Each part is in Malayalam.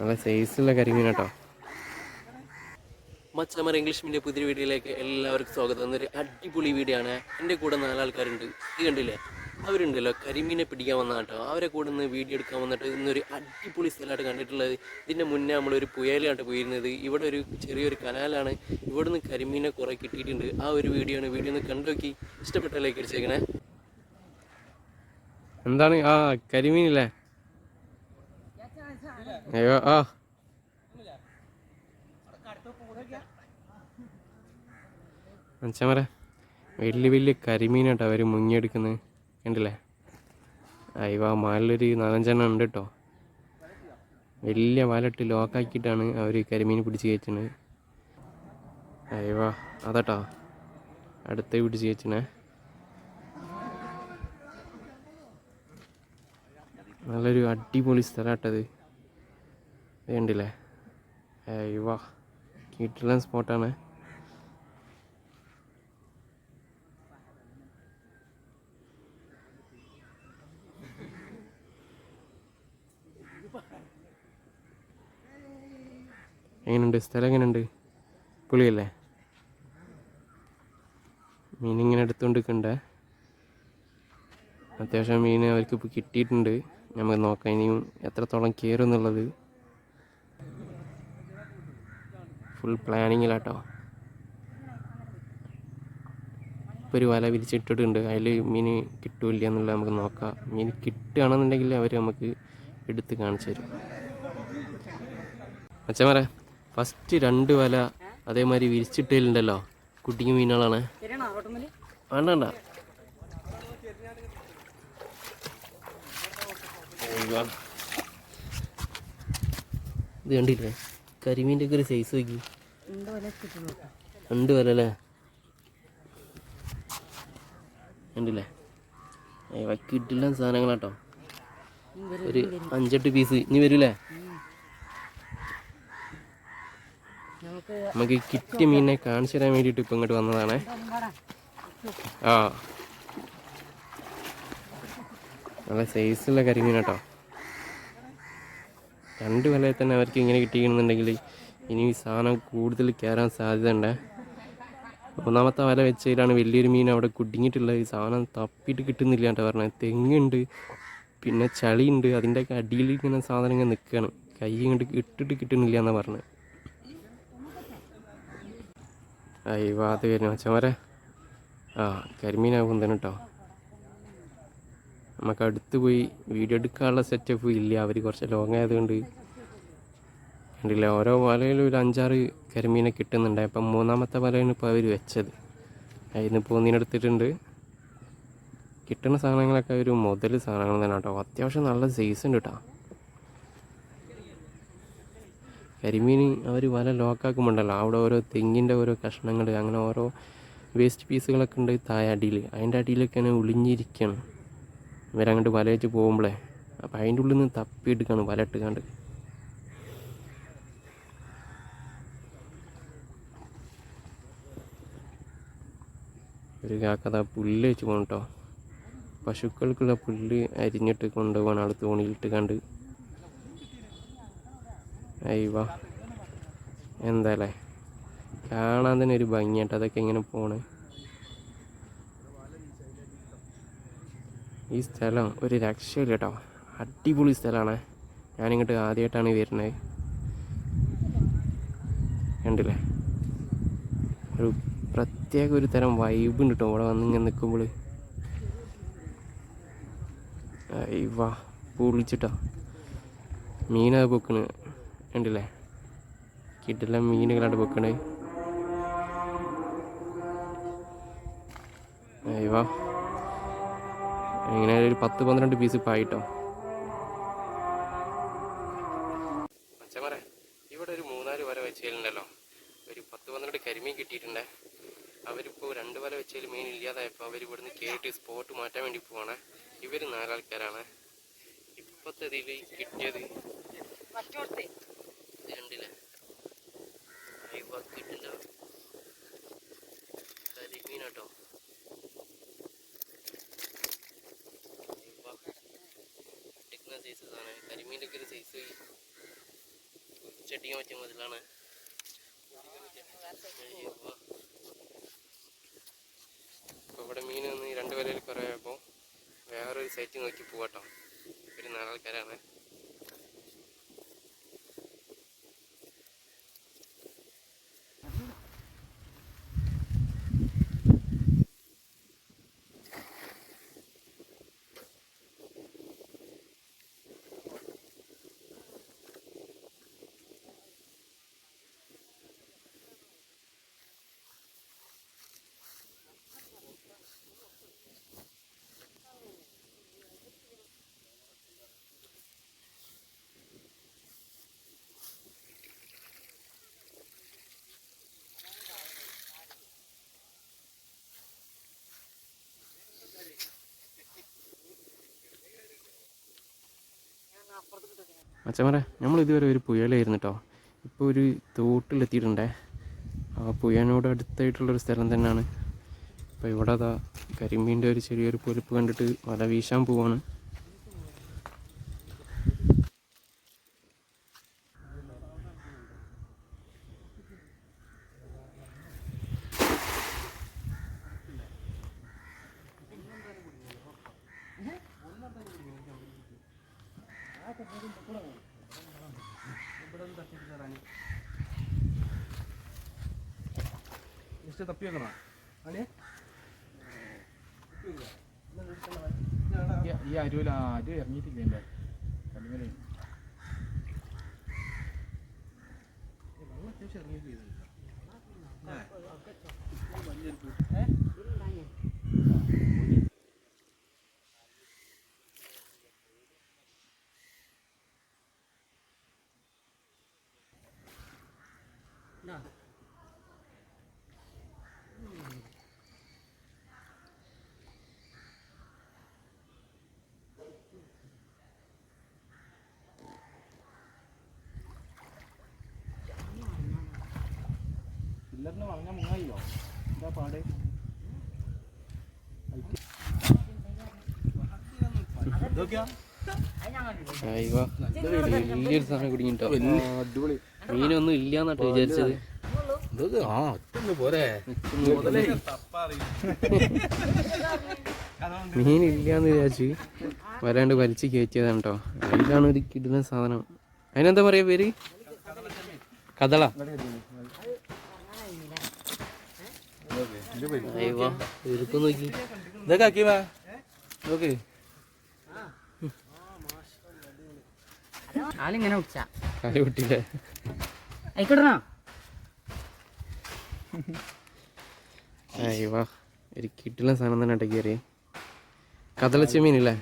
നല്ല സൈസുള്ള കരിമീൻ കേട്ടോ. മച്ചമർ ഇംഗ്ലീഷ് മീഡിയം പുതിയ വീഡിയോയിലേക്ക് എല്ലാവർക്കും സ്വാഗതം. എന്നൊരു അടിപൊളി വീഡിയോ ആണ്. എൻ്റെ കൂടെ 4 ആൾക്കാരുണ്ട്. ഇത് കണ്ടില്ലേ, അവരുണ്ടല്ലോ കരിമീനെ പിടിക്കാൻ വന്ന കേട്ടോ. അവരെ കൂടെ നിന്ന് വീഡിയോ എടുക്കാൻ വന്നിട്ട് ഇന്നൊരു അടിപൊളി സ്ഥലമായിട്ട് കണ്ടിട്ടുള്ളത്. ഇതിൻ്റെ മുന്നേ നമ്മളൊരു പുയലാണ് പോയിരുന്നത്. ഇവിടെ ഒരു ചെറിയൊരു കനാലാണ്. ഇവിടെ നിന്ന് കരിമീനെ കുറേ കിട്ടിയിട്ടുണ്ട്. ആ ഒരു വീഡിയോ ആണ്. വീഡിയോ ഒന്ന് കണ്ടു നോക്കി ഇഷ്ടപ്പെട്ട ലൈക്ക് അടിച്ചേക്കണേ. എന്താണ് ആ കരിമീനില്ലേ? അയ്യോ ആ മനുഷ്യന്മാരെ വലിയ വലിയ കരിമീനാട്ടോ അവർ മുങ്ങിയെടുക്കുന്നത്. കണ്ടില്ലേ? അയ്യോ മാലിലൊരു 4-5 ഉണ്ട് കേട്ടോ. വലിയ വലട്ട് ലോക്കാക്കിയിട്ടാണ് അവർ കരിമീൻ പിടിച്ച് കയറ്റുന്നത്. അയ്യോ അതാട്ടോ അടുത്ത് പിടിച്ച് കയറ്റണേ. നല്ലൊരു അടിപൊളി സ്ഥലമാട്ടത്. വേണ്ടില്ലേ? അയ്യോ കിട്ടുന്ന സ്പോട്ടാണ്. എങ്ങനെയുണ്ട് സ്ഥലം? എങ്ങനെയുണ്ട്? പുളിയല്ലേ? മീനിങ്ങനെ എടുത്തുകൊണ്ടിരിക്കണ്ടേ. അത്യാവശ്യം മീൻ അവർക്ക് ഇപ്പോൾ കിട്ടിയിട്ടുണ്ട്. നമുക്ക് നോക്കാം ഇനിയും എത്രത്തോളം കയറും എന്നുള്ളത്. ഫുൾ പ്ലാനിങ്ങിലാട്ടോ. ഇപ്പോൾ ഒരു വല വിരിച്ചിട്ടിട്ടുണ്ട്. അതിൽ മീൻ കിട്ടൂല്ല എന്നുള്ളത് നമുക്ക് നോക്കാം. മീൻ കിട്ടുകയാണെന്നുണ്ടെങ്കിൽ അവർ നമുക്ക് എടുത്ത് കാണിച്ചു തരും. അച്ഛന്മാരെ ഫസ്റ്റ് 2 വല അതേമാതിരി വിരിച്ചിട്ടുണ്ടല്ലോ. കുട്ടിക്ക് മീനുകളാണ്. വേണ്ട വേണ്ട ഇത് കണ്ടില്ലേ? കരിമീൻ്റെ ഒക്കെ ഒരു സൈസ് നോക്കി. 2 വല അല്ലേ? കണ്ടില്ലേ? കിട്ടില്ല സാധനങ്ങളാട്ടോ. ഒരു 5-8 പീസ് ഇനി വരൂലേ? നമുക്ക് കിട്ടിയ മീനിനെ കാണിച്ചു തരാൻ വേണ്ടിയിട്ട് ഇപ്പം ഇങ്ങോട്ട് വന്നതാണേ. ആ നല്ല സൈസുള്ള കരിമീൻ കേട്ടോ. 2 വലയിൽ തന്നെ അവർക്ക് ഇങ്ങനെ കിട്ടിക്കണമെന്നുണ്ടെങ്കിൽ ഇനി ഈ സാധനം കൂടുതൽ കയറാൻ സാധ്യത ഉണ്ട്. 3ാമത്തെ വല വെച്ചതിലാണ് വലിയൊരു മീൻ അവിടെ കുടുങ്ങിയിട്ടുള്ളത്. ഈ സാധനം തപ്പിയിട്ട് കിട്ടുന്നില്ല കേട്ടോ പറഞ്ഞത്. തെങ്ങുണ്ട്, പിന്നെ ചളിയുണ്ട്, അതിൻ്റെയൊക്കെ അടിയിൽ ഇങ്ങനെ സാധനം ഇങ്ങനെ നിൽക്കുകയാണ്. കൈ ഇങ്ങോട്ട് ഇട്ടിട്ട് കിട്ടുന്നില്ല എന്നാണ് പറഞ്ഞത്. അയ്യോ അത് വരുന്നു അച്ഛന്മാരെ. ആ കരിമീനാകും തന്നെ കേട്ടോ. നമുക്ക് അടുത്ത് പോയി വീഡിയോ എടുക്കാനുള്ള സെറ്റപ്പ് ഇല്ല. അവർ കുറച്ച് ലോങ് ആയതുകൊണ്ട് കണ്ടില്ല. ഓരോ വലയിലും ഒരു 5-6 കരിമീനെ കിട്ടുന്നുണ്ട്. അപ്പം 3ാമത്തെ വലയാണ് ഇപ്പോൾ അവർ വെച്ചത്. അതിന് പോന്നീനെടുത്തിട്ടുണ്ട്. കിട്ടുന്ന സാധനങ്ങളൊക്കെ ഒരു മുതൽ സാധനങ്ങൾ തന്നെ കേട്ടോ. അത്യാവശ്യം നല്ല സൈസ് ഉണ്ട് കേട്ടോ. കരിമീൻ അവർ വല ലോക്കാക്കുമ്പോണ്ടല്ലോ, അവിടെ ഓരോ തെങ്ങിൻ്റെ ഓരോ കഷ്ണങ്ങൾ, അങ്ങനെ ഓരോ വേസ്റ്റ് പീസുകളൊക്കെ ഉണ്ട് താഴെ അടിയിൽ. അതിൻ്റെ അടിയിലൊക്കെ ഒളിഞ്ഞിരിക്കുകയാണ് ഇവരങ്ങോട്ട് വല വെച്ച് പോകുമ്പോഴേ. അപ്പം അതിൻ്റെ ഉള്ളിൽ നിന്ന് തപ്പിയെടുക്കുകയാണ് വല ഇട്ടുകാണ്ട്. ഒരു കാക്കഥ പുല്ല് വെച്ച് പോകണം കേട്ടോ. പശുക്കൾക്കുള്ള പുല്ല് അരിഞ്ഞിട്ട് കൊണ്ടുപോകാൻ ആൾ തോണിയിലിട്ട് കണ്ട്. അയ്യോ എന്താല്ലേ, കാണാൻ തന്നെ ഒരു ഭംഗിയായിട്ട് അതൊക്കെ ഇങ്ങനെ പോണ്. ഈ സ്ഥലം ഒരു രക്ഷയില്ല കേട്ടോ. അടിപൊളി സ്ഥലമാണ്. ഞാനിങ്ങോട്ട് ആദ്യമായിട്ടാണ് വരുന്നത്. കണ്ടില്ലേ? ഒരു പ്രത്യേക ഒരു തരം വൈബ് ഉണ്ട് കേട്ടോ ഇവിടെ വന്ന് ഇങ്ങനെ നിൽക്കുമ്പോൾ. അയ്യോ പൊളിച്ചിട്ടോ മീനത് പൊക്കണ്. കണ്ടില്ലേ? കിട്ടില്ല മീനുകളാണ് പൊക്കണേ. അയ്യോ ഇങ്ങനെ ഒരു 10-12 പീസ് പായിട്ടോ. അച്ഛന്മാരെ ഇവിടെ ഒരു 3-4 വല വെച്ചതിലുണ്ടല്ലോ ഒരു 10-12 കരിമീൻ കിട്ടിയിട്ടുണ്ടേ. അവരിപ്പോൾ 2 വല വെച്ചതിൽ മീൻ ഇല്ലാതായപ്പോൾ അവർ ഇവിടുന്ന് കയറിയിട്ട് സ്പോട്ട് മാറ്റാൻ വേണ്ടി പോവാണ്. ഇവർ 4 ആൾക്കാരാണ്. ഇപ്പോഴത്തെ ഇതിൽ കിട്ടിയത് കണ്ടില്ലേ? അയ്യോ കിട്ടില്ല കരിമീനാട്ടോ. സൈസ് സാധനം കരിമീൻ്റെ ഒക്കെ ഒരു സൈസ്. പൊരിച്ചടിക്കാൻ പറ്റിയ മുതലാണ്. അപ്പോൾ ഇവിടെ മീനൊന്ന് 2 വിലയിൽ കുറയപ്പോൾ വേറൊരു സൈറ്റ് നോക്കി പോവാട്ടോ. ഒരു 4 ആൾക്കാരാണ്. മച്ചന്മാരെ, നമ്മൾ ഇതുവരെ ഒരു പുഴയിലായിരുന്നു കേട്ടോ. ഇപ്പോൾ ഒരു തോട്ടിലെത്തിയിട്ടുണ്ടേ. ആ പുഴയോട് അടുത്തായിട്ടുള്ളൊരു സ്ഥലം തന്നെയാണ്. അപ്പോൾ ഇവിടെ അതാ കരിമീൻ്റെ ഒരു ചെറിയൊരു പൊലിപ്പ് കണ്ടിട്ട് വല വീശാൻ പോവാണ്. തപ്പി വെക്കണോ? ഈ അരുവിൽ അരു ഇറങ്ങിയിട്ടില്ലേ? കല്ലുമല അത്യാവശ്യം ഇറങ്ങിയിട്ട് പിള്ളേറിന് പറഞ്ഞാൽ മുങ്ങായില്ലോ. എന്താ പാട്? വലിയൊരു സാധനം കുടുങ്ങിട്ടോ. മീനൊന്നും ഇല്ലാന്നാട്ടോ വിചാരിച്ചത്. മീനില്ലാന്ന് വിചാരിച്ച് വരാണ്ട് വലിച്ച് കയറ്റിയതാണ് കേട്ടോ. അതിലാണ് ഒരു കിടുന്ന സാധനം. അതിനെന്താ പറയാ പേര്? കതള. ഇതൊക്കെ നോക്കി ഇതൊക്കെ ആക്കി വാ നോക്ക്. കാലിങ്ങനെ കാല് പൊട്ടില്ലേ? ആയിക്കോട്ടെ. അയ്യോ, ഒരു കിട്ടുന്ന സാധനം തന്നെ ഇട്ട കയറി. കതളച്ചെമ്മീനല്ലേ?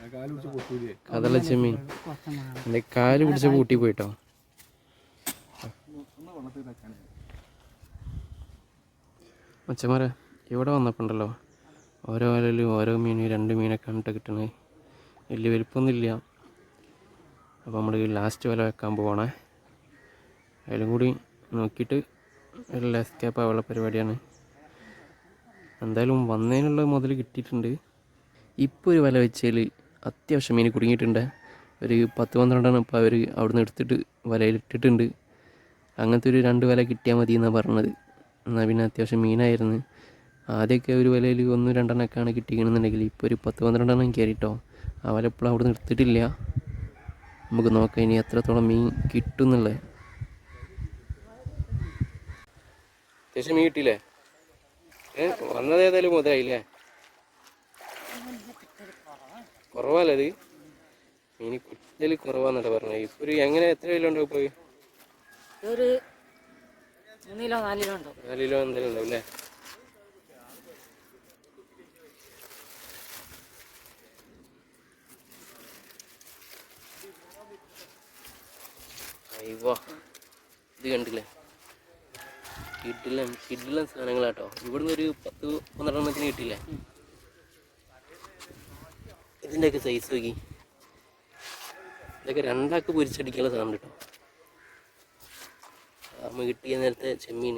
കതളച്ചെമ്മീൻ. എൻ്റെ കാല് പിടിച്ച പൂട്ടി പോയിട്ടോ. മച്ചന്മാരെ, ഇവിടെ വന്നപ്പോൾ ഉണ്ടല്ലോ, ഓരോ വലയിലും ഓരോ മീനും 2 മീനൊക്കെ കണ്ടിട്ട് കിട്ടണേ. വലിയ വലിപ്പമൊന്നുമില്ല. അപ്പോൾ നമ്മൾ ലാസ്റ്റ് വല വെക്കാൻ പോകണേ. അതിലും കൂടി നോക്കിയിട്ട് എല്ലാം എസ്കേപ്പ് ആവുള്ള പരിപാടിയാണ്. എന്തായാലും വന്നതിനുള്ള മുതൽ കിട്ടിയിട്ടുണ്ട്. ഇപ്പോൾ ഒരു വല വെച്ചതിൽ അത്യാവശ്യം മീൻ കുടുങ്ങിയിട്ടുണ്ട്. ഒരു 10-12 ഇപ്പോൾ അവർ അവിടെ നിന്ന് എടുത്തിട്ട് വലയിലിട്ടിട്ടുണ്ട്. അങ്ങനത്തെ ഒരു 2 വല കിട്ടിയാൽ മതി എന്നാണ് പറഞ്ഞത്. എന്നാൽ പിന്നെ അത്യാവശ്യം മീനായിരുന്നു. ആദ്യമൊക്കെ ഒരു വലയിൽ 1-2 കിട്ടിക്കണമെന്നുണ്ടെങ്കിൽ ഇപ്പോൾ ഒരു 10-12 കയറിയിട്ടോ. ആ വല ഇപ്പോഴും അവിടെ നിന്ന് എടുത്തിട്ടില്ല. നമുക്ക് നോക്കാം ഇനി എത്രത്തോളം മീൻ കിട്ടും എന്നുള്ളത്. അത്യാവശ്യം മീൻ കിട്ടിയില്ലേ? വന്നത് ഏതായാലും മുതലായില്ലേ? കുറവല്ലേ അത്? മീൻ കുറ്റൽ കുറവാന്നല്ല പറഞ്ഞത്. ഇപ്പോൾ ഒരു എങ്ങനെ എത്ര കിലോ ഉണ്ടാവും? ഇപ്പോൾ ഒരു 3 കിലോ 4 കിലോ ഉണ്ടാവും. 4 കിലോ എന്തായാലും ഉണ്ടാവും അല്ലേ? അയ്യോ, ഇത് കണ്ടില്ലേ? കിഡിലും സാധനങ്ങളാട്ടോ. ഇവിടുന്ന് ഒരു 10-12 കിട്ടിയില്ലേ? ഇതിൻ്റെയൊക്കെ സൈസ് നോക്കി. ഇതൊക്കെ 2 ആൾക്ക് പൊരിച്ചടിക്കാനുള്ള സാധനം കേട്ടോ. അമ്മ കിട്ടിയ നേരത്തെ ചെമ്മീൻ.